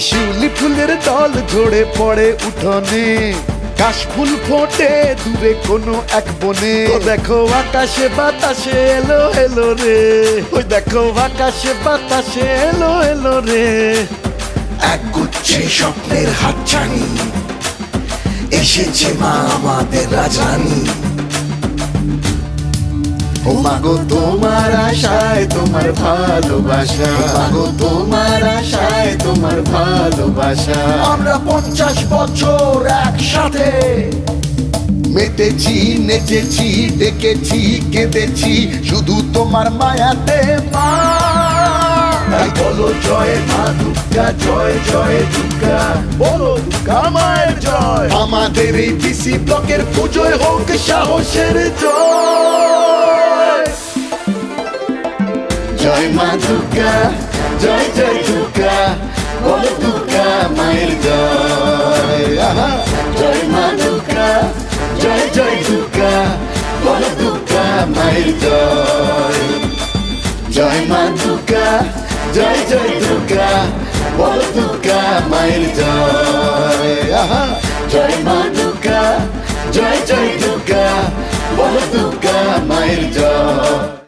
শিউলি ফুলের দল ঝরে পড়ে উঠোনে, কাশফুল ফোটে দূরে কোনো এক বনে। দেখো আকাশে বাতাসে এলো এলো রে, ওই দেখো আকাশে বাতাসে এলো এলো রে। এক গুচ্ছে স্বপ্নের হাতছানি, এসেছে মা আমাদের রাজরানী। ও মাগো তোমার আশায় তোমার ভালোবাসা, মাগো তোমার আশায় তোমার ভালোবাসা। আমরা 50 বছর একসাথে মেতেছি নেচেছি ডেকেছি কেঁদেছি শুধু তোমার মায়াতে মা। তাই বলো জয় মা দুর্গা, জয় জয় দুর্গা, বলো দুর্গা মায়ের জয়। আমাদের এই ডিসি ব্লকের পুজোয় হোক সাহসের জয়। জয় মা দুর্গা, জয় জয় দুর্গা, বলো দুর্গা মায়ের জয়। জয় মা দুর্গা, জয় জয় দুর্গা, বলো দুর্গা মায়ের জয়। জয় মা দুর্গা, জয় জয় দুর্গা, বলো দুর্গা মায়ের জয়। জয় মা দুর্গা, জয় জয় দুর্গা, বলো দুর্গা মায়ের জয়।